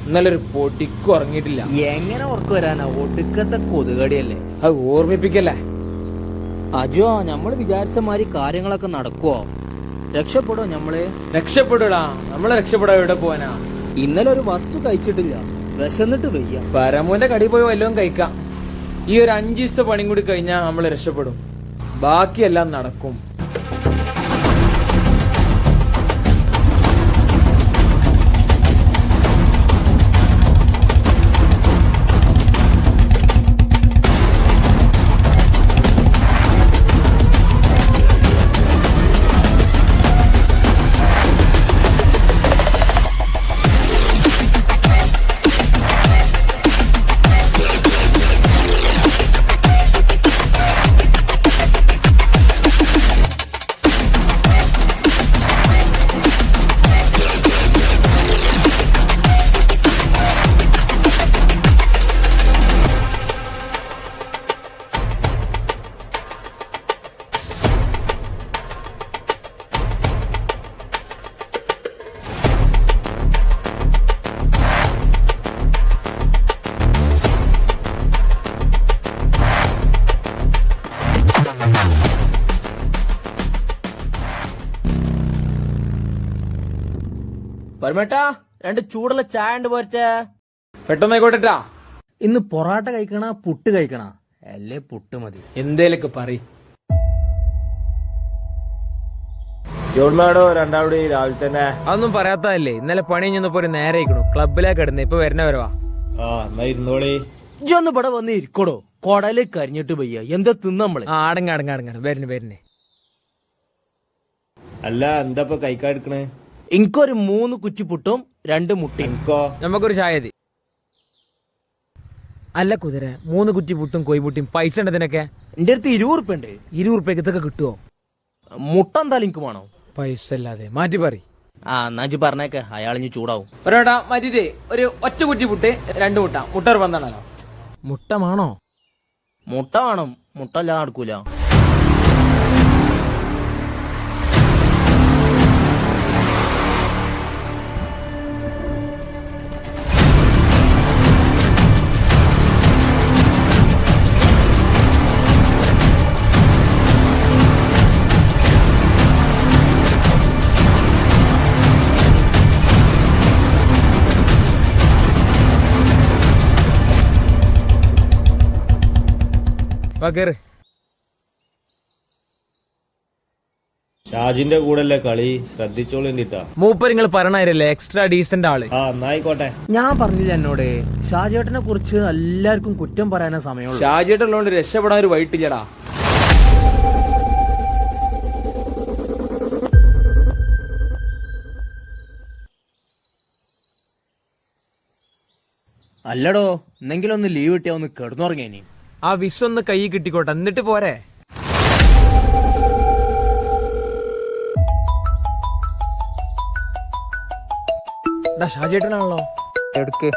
ഇന്നലെ ഒരു പൊടിക്കും ഉറങ്ങിയിട്ടില്ല. എങ്ങനെ ഉറക്കം വരാനാ? ഒടുക്കത്തെ കൊതുകടിയല്ലേ. അത് ഓർമ്മിപ്പിക്കല്ലേ. അജോ, നമ്മള് വിചാരിച്ച മാതിരി കാര്യങ്ങളൊക്കെ നടക്കുവോ? രക്ഷപ്പെടോ നമ്മള്? രക്ഷപ്പെടൂടാ, നമ്മളെ രക്ഷപ്പെടാ. എവിടെ പോവാനാ? ഇന്നലെ ഒരു വസ്തു കഴിച്ചിട്ടില്ല, വിശന്നിട്ട് വയ്യ. പരമോന്റെ കടി പോയി വല്ലതും കഴിക്കാം. ഈ ഒരു 5 ദിവസത്തെ പണിയും കൂടി കഴിഞ്ഞാൽ നമ്മൾ രക്ഷപ്പെടും. ബാക്കിയെല്ലാം നടക്കും. പരമേട്ടാ, 2 ചൂടുള്ള ചായ ഉണ്ട് പോരട്ടെ. പെട്ടെന്നായിക്കോട്ടെട്ടാ. ഇന്ന് പൊറാട്ട കഴിക്കണ, പുട്ട് കഴിക്കണ? അല്ലേ പുട്ട് മതി. എന്തേലൊക്കെ പറയും. എവിടുന്നാടോ രണ്ടാവിടെ രാവിലെ തന്നെ? അതൊന്നും പറയാത്തതല്ലേ. ഇന്നലെ പണി കഴിഞ്ഞപ്പോ ഒരു നേരെ ആയിക്കണു. ക്ലബിലേക്ക് കിടന്ന് ഇപ്പൊ വരുന്നവരവാ. എന്നാ ഇരുന്നോളി. ഇജൊന്ന് ഇവിടെ വന്ന് ഇരിക്കടോ. കൊടല് കരിഞ്ഞിട്ട് വയ്യ. എന്താ തിന്നമ്മള്? അടങ്ങാടങ്ങാടങ്ങാണ് വരുന്നേ. അല്ല, എന്താ ഇപ്പൊ കൈക്കാടുക്കണേ? എനിക്കൊരു 3 കുറ്റി പുട്ടും 2 മുട്ടയും. എനിക്കോ? നമുക്കൊരു ചായ മതി. അല്ല കുതിര, 3 കുറ്റി പുട്ടും കോയിമുട്ടിയും പൈസ ഉണ്ട് ഇതിനൊക്കെ? എന്റെ അടുത്ത് 20 ഉറുപ്പ്യ ഉണ്ട്. 20 ഉറുപ്പ്യക്ക് ഇതൊക്കെ കിട്ടുമോ? മുട്ട എന്തായാലും എനിക്ക് വേണോ? പൈസ അല്ലാതെ മാറ്റി പറ. എന്നാ പറഞ്ഞേക്കെ, അയാളിഞ്ഞ് ചൂടാവും. ഒരാട്ടാ മാറ്റിട്ടേ ഒരു ഒറ്റ കുറ്റി പുട്ട് 2 മുട്ട. മുട്ട ഒരു പന്താണല്ലോ. മുട്ട വേണോ? മുട്ട വേണം. മുട്ട അല്ലാതെ നടക്കൂല. ഷാജിന്റെ കൂടെ അല്ലേ കളി? ശ്രദ്ധിച്ചോളിട്ടാ. മൂപ്പരിങ്ങൾ പറയണല്ലേ എക്സ്ട്രാ ഡീസന്റ് ആള്. എന്നായിക്കോട്ടെ. ഞാൻ പറഞ്ഞില്ല എന്നോട് ഷാജേട്ടനെ കുറിച്ച് എല്ലാവർക്കും കുറ്റം പറയാനേ സമയമുള്ളൂ. ഷാജിയേട്ടുള്ളതുകൊണ്ട് രക്ഷപ്പെടാൻ ഒരു വൈകിട്ടില്ലടാ. അല്ലടോ, എന്തെങ്കിലും ഒന്ന് ലീവ് കിട്ടിയാ ഒന്ന് കിടന്നുറങ്ങിയേനി. ആ വിശ്വന്ന് കൈ കിട്ടിക്കോട്ടെ, എന്നിട്ട് പോരെ. ഷാജേട്ടനാണല്ലോ. എടുക്ക്.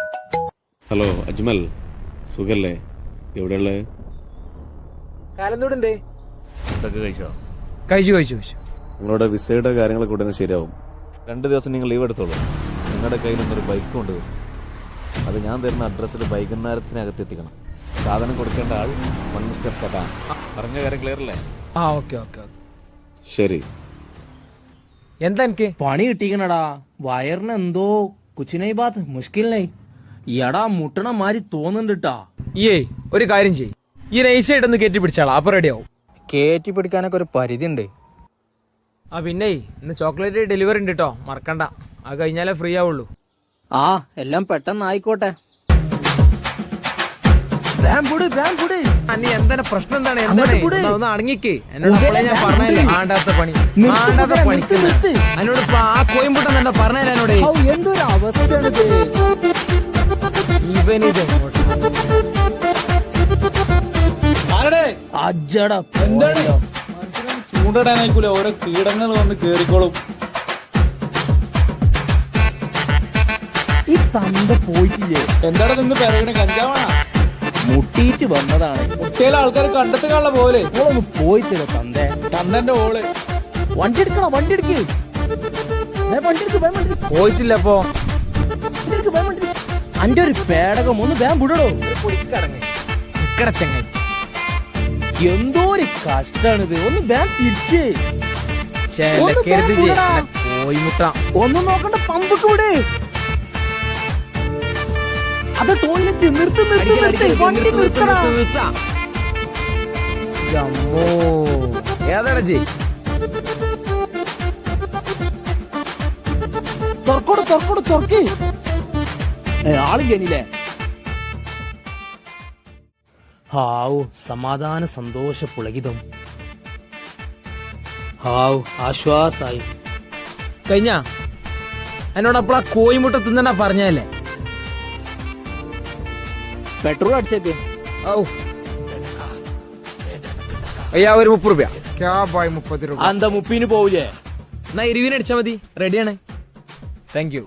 ഹലോ അജ്മൽ, സുഖല്ലേ? എവിടെയുള്ളത്? കാലന്തോടുണ്ടേ. ഇതൊക്കെ കഴിച്ചോ? കഴിച്ചു. നിങ്ങളുടെ വിസയുടെ കാര്യങ്ങളൊക്കെ ഉടനെ ശരിയാവും. 2 ദിവസം നിങ്ങൾ ലീവ് എടുത്തോളൂ. നിങ്ങളുടെ കയ്യിൽ നിന്നൊരു ബൈക്ക് കൊണ്ടുവരും. അത് ഞാൻ തരുന്ന അഡ്രസ്സിൽ വൈകുന്നേരത്തിനകത്ത് എത്തിക്കണം. സാധനം കൊടുക്കേണ്ട ആൾ 1 മിസ്റ്റർ ഫതാൻ. പറഞ്ഞ കാര്യം ക്ലിയർ അല്ലേ? ഓക്കെ. ശരി. എന്താ എനിക്ക് പണി കിട്ടിക്കണടാ. വയറിന് എന്തോ കുച്ചിനായി ബാത്ത് മുഷ്കിലിനായി. എടാ മുട്ടണ മാതിരി തോന്നുന്നുണ്ടാ. ഒരു കാര്യം ചെയ്യ്, ഈ നൈസായിട്ടൊന്ന് കയറ്റി പിടിച്ചാളാ, അപ്പൊ റെഡിയാവും. കയറ്റി പിടിക്കാനൊക്കെ ഒരു പരിധി ഉണ്ട്. പിന്നെ ഇന്ന് ചോക്ലേറ്റ് ഡെലിവറി ഉണ്ട് കേട്ടോ, മറക്കണ്ട. അത് കഴിഞ്ഞാലേ ഫ്രീ ആവുള്ളൂ. എല്ലാം പെട്ടെന്ന് ആയിക്കോട്ടെ. നീ എന്താണ് പ്രശ്നം? ഒന്ന് അടങ്ങിക്ക്. എന്നോട് അപ്പോഴേ ഞാൻ പറഞ്ഞല്ലേ ആണ്ടാത്ത പണി പണിക്കുന്ന എന്നോട്. ആ കോയമ്പൂട്ടം തന്നെ പറഞ്ഞല്ലേ എന്നോട്. എന്തൊരു അവസ്ഥയാണിത്. ഇവനിത് ചൂണ്ടിടാനായിക്കൂല, ഓരോ കീടങ്ങൾ വന്ന് കേറിക്കോളും. ഈ തന്ത പോയിട്ടില്ലേ? എന്താണ് നിന്ന് പറയുന്നത്? കഞ്ചാവാണോ? മുട്ടിയിട്ട് വന്നതാണ്. മുട്ടിയിലെ ആൾക്കാർ കണ്ടെത്തുകാനുള്ള പോലെ ഓളൊന്ന് പോയിട്ടില്ല തന്തേ. തന്തന്റെ ഓള്. വണ്ടി എടുക്കണോ? വണ്ടി എടുക്ക്. പോയിട്ടില്ല. അപ്പോ അന്റെ ഒരു പേടകം ഒന്ന് വേഗം വിടടോ. ചങ്ങായി എന്തോ ഒരു കഷ്ടാണിത്. ഒന്ന് വേഗം തിരിച്ച് ചേലക്കരുത് കോയിമുട്ട. ഒന്നും നോക്കണ്ട, പമ്പൊക്കെ വിടെ. അത് ടോയ്ലറ്റ് നിർത്തി ഏതാടാ ജി? തുറക്കി ആള് ജനില്ലേ. ഹാവു സമാധാന സന്തോഷ പുളകിതം. ഹാവു ആശ്വാസായി. കഴിഞ്ഞ എന്നോട് അപ്പോൾ ആ കോയിമുട്ട തിന്നണ പറഞ്ഞല്ലേ? പെട്രോൾ അടിച്ചേക്ക്. ഔ അയ്യാ, ഒരു 30 രൂപ. 30 രൂപ. എന്താ 30 പോവില്ലേ? എന്നാ 20 അടിച്ചാ മതി. റെഡിയാണ്. Thank you.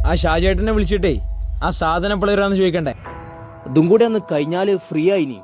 ആ ഷാജേട്ടനെ വിളിച്ചിട്ടേ ആ സാധനം എപ്പോഴും വരാന്ന് ചോദിക്കണ്ടേ? ഇതും കൂടെ ഒന്ന് കഴിഞ്ഞാല് ഫ്രീ ആയിനി.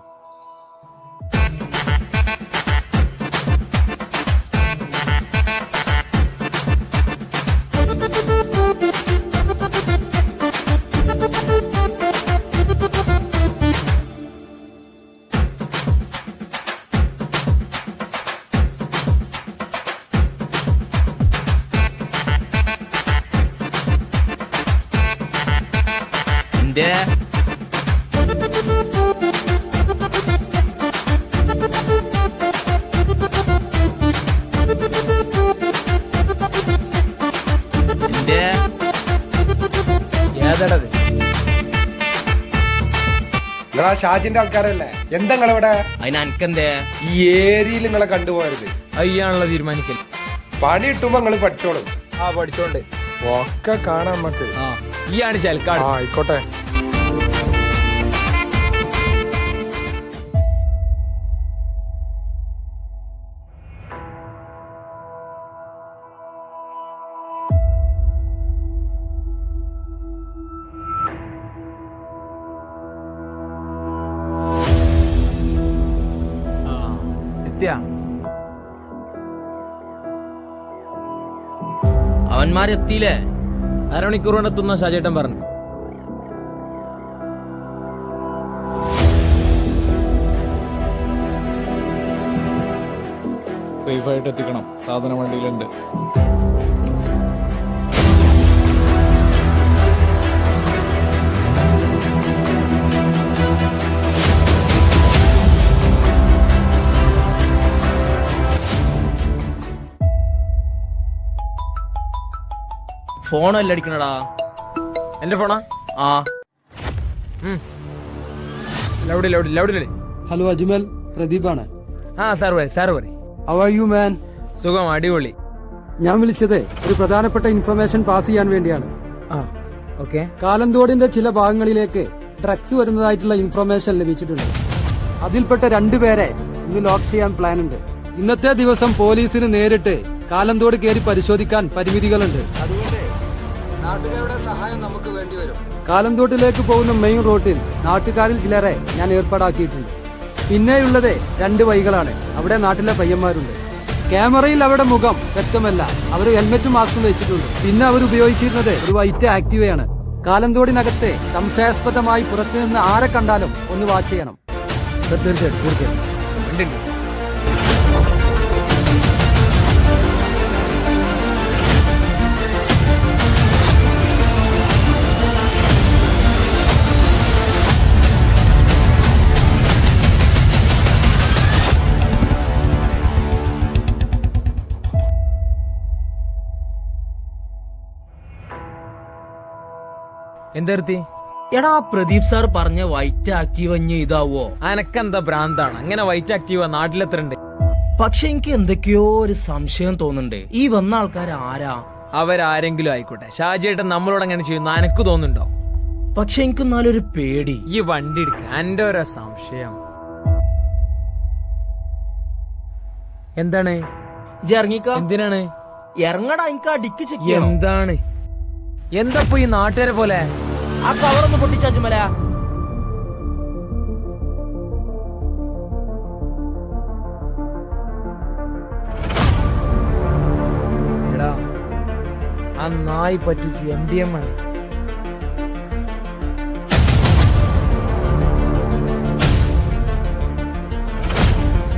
ഏതാടത്? നിങ്ങളാ ഷാജിന്റെ ആൾക്കാരല്ലേ? എന്താ നിങ്ങളിവിടെ? അതിന് അനക്കെന്തേ? ഈ ഏരിയയിൽ നിങ്ങളെ കണ്ടുപോകരുത്. അയ്യാണല്ലോ തീരുമാനിക്കൽ. പണി കിട്ടുമ്പോ നിങ്ങള് പഠിച്ചോളും. ആ പഠിച്ചോണ്ട് ഒക്കെ കാണാം നമുക്ക്. ആ ഈയാണ് ചൽക്കാട്. ആയിക്കോട്ടെ. അവന്മാരെത്തിയില്ലേ? അരമണിക്കൂർ കൊണ്ട് എത്തുന്ന ഷാജേട്ടൻ പറഞ്ഞു. സേഫായിട്ട് എത്തിക്കണം. സാധന വണ്ടിയിലുണ്ട്. ഫോണല്ല അടിക്കണടാ. എന്റെ ഫോണാ? ആ loud loud loud. Hello Ajmal, പ്രദീപാണ്. ആ സാർ പറ. How are you man? സുഖം, അടിപൊളി. ഞാൻ വിളിച്ചത് ഒരു പ്രധാനപ്പെട്ട ഇൻഫർമേഷൻ പാസ് ചെയ്യാൻ വേണ്ടിയാണ്. ആ ഓക്കെ. കാലന്തോടിന്റെ ചില ഭാഗങ്ങളിലേക്ക് ഡ്രഗ്സ് വരുന്നതായിട്ടുള്ള ഇൻഫർമേഷൻ ലഭിച്ചിട്ടുണ്ട്. അതിൽപ്പെട്ട 2 പേരെ ഇന്ന് ലോക്ക് ചെയ്യാൻ പ്ലാൻ ഉണ്ട്. ഇന്നത്തെ ദിവസം പോലീസിന് നേരിട്ട് കാലന്തോട് കയറി പരിശോധിക്കാൻ പരിമിതികളുണ്ട്. അതുകൊണ്ട് നാട്ടുകാരുടെ സഹായം നമുക്ക് വേണ്ടിവരും. കാലന്തോട്ടിലേക്ക് പോകുന്ന മെയിൻ റോഡിൽ നാട്ടുകാരിൽ ചിലരെ ഞാൻ ഏർപ്പാടാക്കിയിട്ടുണ്ട്. പിന്നെയുള്ളത് 2 വഴികളാണ്. അവിടെ നാട്ടിലെ പയ്യന്മാരുണ്ട്. ക്യാമറയിൽ അവരുടെ മുഖം വ്യക്തമല്ല. അവർ ഹെൽമെറ്റും മാസ്കും വെച്ചിട്ടുണ്ട്. പിന്നെ അവർ ഉപയോഗിച്ചിരുന്നത് ഒരു വൈറ്റ് ആക്റ്റീവയാണ്. കാലന്തോടിനകത്ത് സംശയാസ്പദമായി പുറത്തുനിന്ന് ആരെ കണ്ടാലും ഒന്ന് വാച്ച് ചെയ്യണം. തീർച്ചയായിട്ടും. എന്തെടുത്തി? എടാ പ്രദീപ് സാർ പറഞ്ഞ വൈറ്റ് ആക്റ്റീവ് ഇതാവോ? അനക്കെന്താ ഭ്രാന്താണ്? അങ്ങനെ വൈറ്റ് ആക്റ്റീവ നാട്ടിലെത്രണ്ട്? പക്ഷെ എനിക്ക് എന്തൊക്കെയോ ഒരു സംശയം തോന്നുന്നുണ്ട്. ഈ വന്ന ആൾക്കാർ ആരാ? അവരാരെങ്കിലും ആയിക്കോട്ടെ, ഷാജിയേട്ടൻ നമ്മളോട് അങ്ങനെ ചെയ്യുന്നു അനക്ക് തോന്നുന്നുണ്ടോ? പക്ഷെ എനിക്ക് എന്നാലൊരു പേടി. ഈ വണ്ടി എടുക്ക. എന്റെ ഒരു സംശയം. എന്താണ്? ഇറങ്ങിക്ക. എന്തിനാണ്? ഇറങ്ങടാ, എനിക്ക് അടിക്ക് ചെക്ക്. എന്താണ്? എന്താ ഈ നാട്ടുകാരെ പോലെ? ആ കവറൊന്ന് പൊട്ടിച്ചാച്ചുമല. ആ നായി പറ്റിച്ചു MDM ആണ്.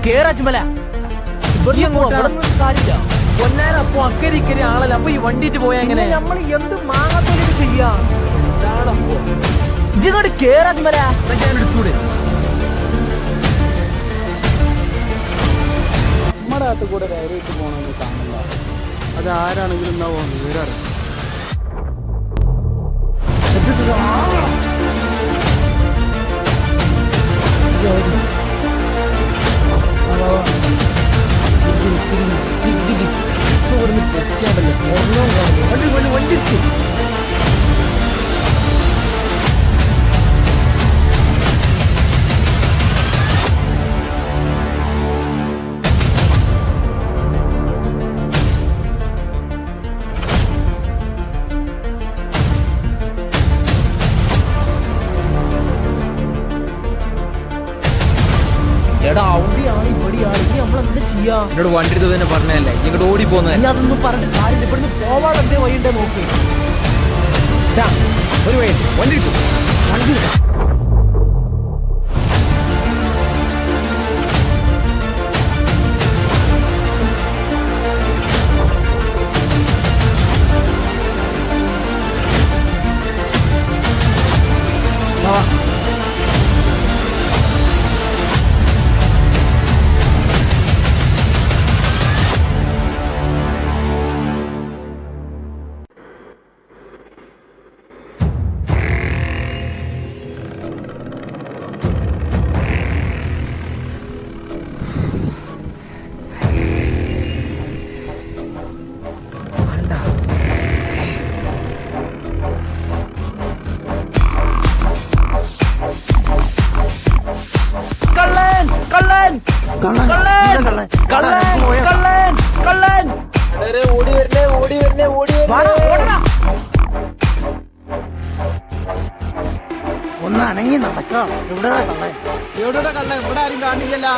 കേറാച്ചുമല ഈ അങ്ങോട്ടാണ് പൊന്നാരം. അപ്പൊ അക്കരി ഇക്കരി ആളല്ല. അപ്പൊ ഈ വണ്ടിട്ട് പോയാ എങ്ങനെ? നമ്മൾ എന്ത് മാങ്ങാത്തൊക്കെ ചെയ്യാ? ഇങ്ങോട്ട് കേറാച്ചുമല. ഞാൻ എടുത്തൂടെ? നമ്മുടെ അകത്ത് കൂടെ കയറിയിട്ട് പോകണമെന്ന് കാണില്ല. അത് ആരാണെങ്കിലും എന്നാവോ നേരാറ്. വണ്ടി എടാ അവിടെയാണ് ഇവിടെയാണ് ഇനി നമ്മളെന്താ ചെയ്യാ? എന്നോട് വണ്ടി എടുത്ത് തന്നെ പറഞ്ഞല്ലേ ഇങ്ങോട്ട് ഓടി പോന്നെ. ഇനി അതൊന്നും പറഞ്ഞിട്ട് കാര്യം ഇവിടുന്ന് പോവാൻ എന്തേ വഴിയുണ്ടേ നോക്കി. ഒരു വഴി വണ്ടി എടുത്തു. വണ്ടി ഒന്ന് അനങ്ങി നടക്കാം. ഇവിടെ കള്ളൻ, എവിടെ കള്ളൻ? ഇവിടെ ആരും കാണില്ല.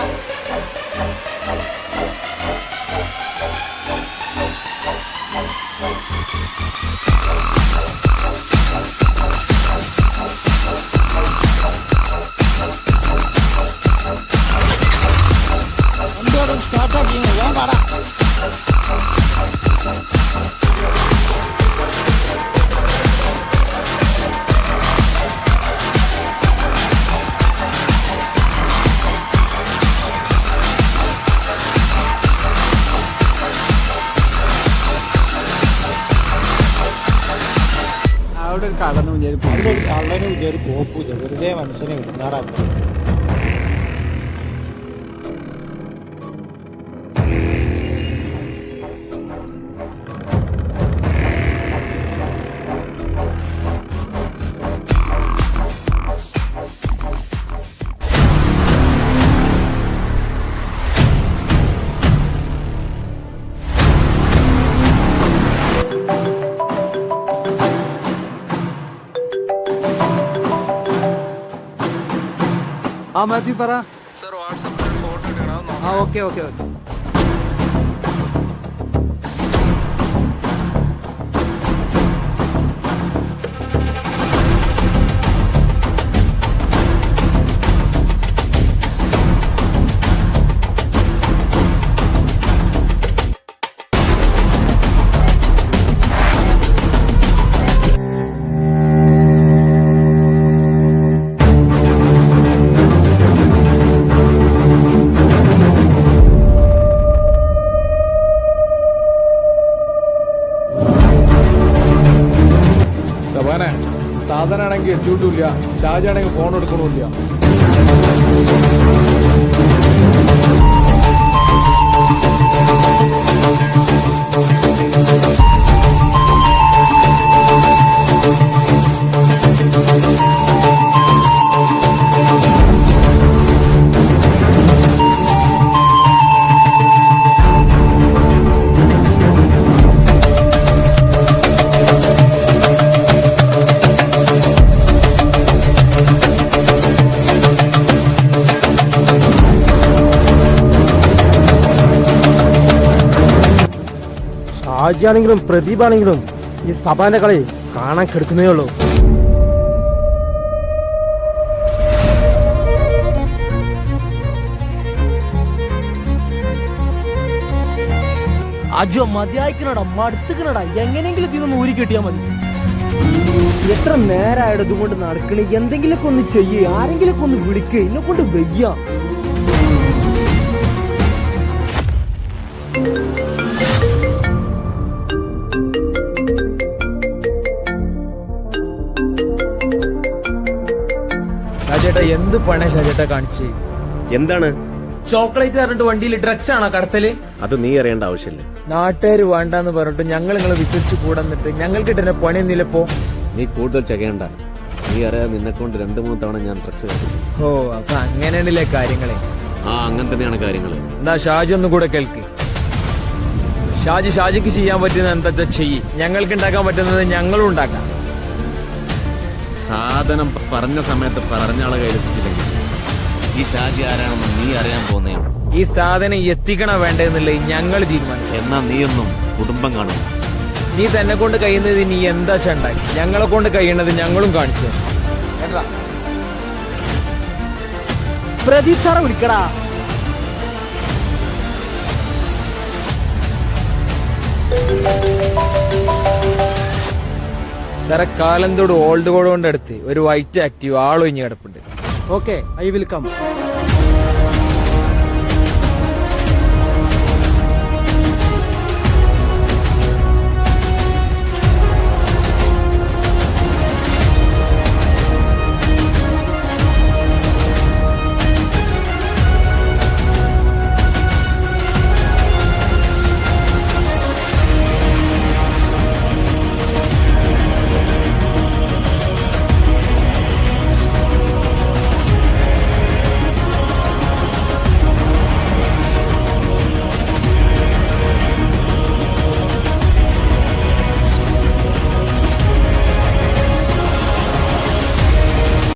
സ്റ്റാർട്ടാക്കി ഞാൻ പാടാം. അവിടെ ഒരു കള്ളനും വിചാരിക്കും പോപ്പൂല, വെറുതെ മനുഷ്യനെ ഇടുന്നാറാക്കും. ആ മാത്യു പറ. ആ ഓക്കെ ഓക്കെ ഓക്കെ. സാധനമാണെങ്കിൽ എത്തിയിട്ടില്ല, ഷാജാണെങ്കിൽ ഫോൺ എടുക്കണില്ല. ഷാജിയാണെങ്കിലും പ്രദീപാണെങ്കിലും ഈ സഭാന്റെ കളി കാണാൻ കിടക്കുന്നേ ഉള്ളൂ. അജോ മതിയായിക്കണടാ, മടുത്തുക്കണടാ. എങ്ങനെയെങ്കിലും ഇതിനൊന്ന് ഊരി കിട്ടിയാ മതി. എത്ര നേരമായിട്ട് ഇതുകൊണ്ട് നടക്കണേ. എന്തെങ്കിലുമൊക്കെ ഒന്ന് ചെയ്യേ, ആരെങ്കിലൊക്കെ ഒന്ന് വിളിക്കേ. എന്നെ കൊണ്ട് വയ്യ. ഷാജേട്ടാ എന്ത് പണ ഷാജേട്ടാ കാണിച്ച്? എന്താണ് ചോക്ലേറ്റ് പറഞ്ഞിട്ട് വണ്ടിയിൽ ഡ്രഗ്സ് ആണോ കടത്തല്? അത് നീ അറിയേണ്ട ആവശ്യമില്ല. നാട്ടുകാര് വേണ്ടാന്ന് പറഞ്ഞിട്ട് ഞങ്ങൾ നിങ്ങളെ വിശ്വസിച്ച് കൂടന്നിട്ട് ഞങ്ങൾക്ക് ഇട്ടുന്ന പണിയൊന്നുമില്ലപ്പോ. നീ കൂടുതൽ ചെകയണ്ട. നീ അറിയാതെ നിന്നെ കൊണ്ട് 2-3 തവണ ഞാൻ ഡ്രഗ്സ് കഴിച്ചു. ഓ അപ്പൊ അങ്ങനെയാണല്ലേ കാര്യങ്ങളെ? അങ്ങനെ തന്നെയാണ് കാര്യങ്ങൾ. എന്നാ ഷാജി ഒന്നും കൂടെ കേൾക്ക്. ഷാജിക്ക് ചെയ്യാൻ പറ്റുന്നത് എന്താ ചെയ്യ്. ഞങ്ങൾക്ക് ഉണ്ടാക്കാൻ പറ്റുന്നത് ഞങ്ങളും ഉണ്ടാക്കാം. സാധനം പറഞ്ഞ സമയത്ത് പറഞ്ഞ ആളെ കയ്യിലെത്തിച്ചില്ലെങ്കിൽ ഈ ഷാജി ആരാണെന്ന് നീ അറിയാൻ പോകുന്നേ. ഈ സാധനം എത്തിക്കണ വേണ്ടെന്നുള്ളത് ഞങ്ങൾ തീരുമാനിച്ചു. എന്നാ നീയൊന്നും കുടുംബം കാണും. നീ തന്നെ കൊണ്ട് കഴിയുന്നത് നീ എന്താ ചണ്ടായി. ഞങ്ങളെ കൊണ്ട് കഴിയണത് ഞങ്ങളും കാണിച്ചു. പ്രദീപ് സാറെ വിളിക്കടാ. സാറെ കാലന്തോട് ഓൾഡ് കോഡ് കൊണ്ട് അടുത്ത് ഒരു വൈറ്റ് ആക്റ്റീവ് ആളൊഴിഞ്ഞ് കിടപ്പുണ്ട്. Okay, I will come.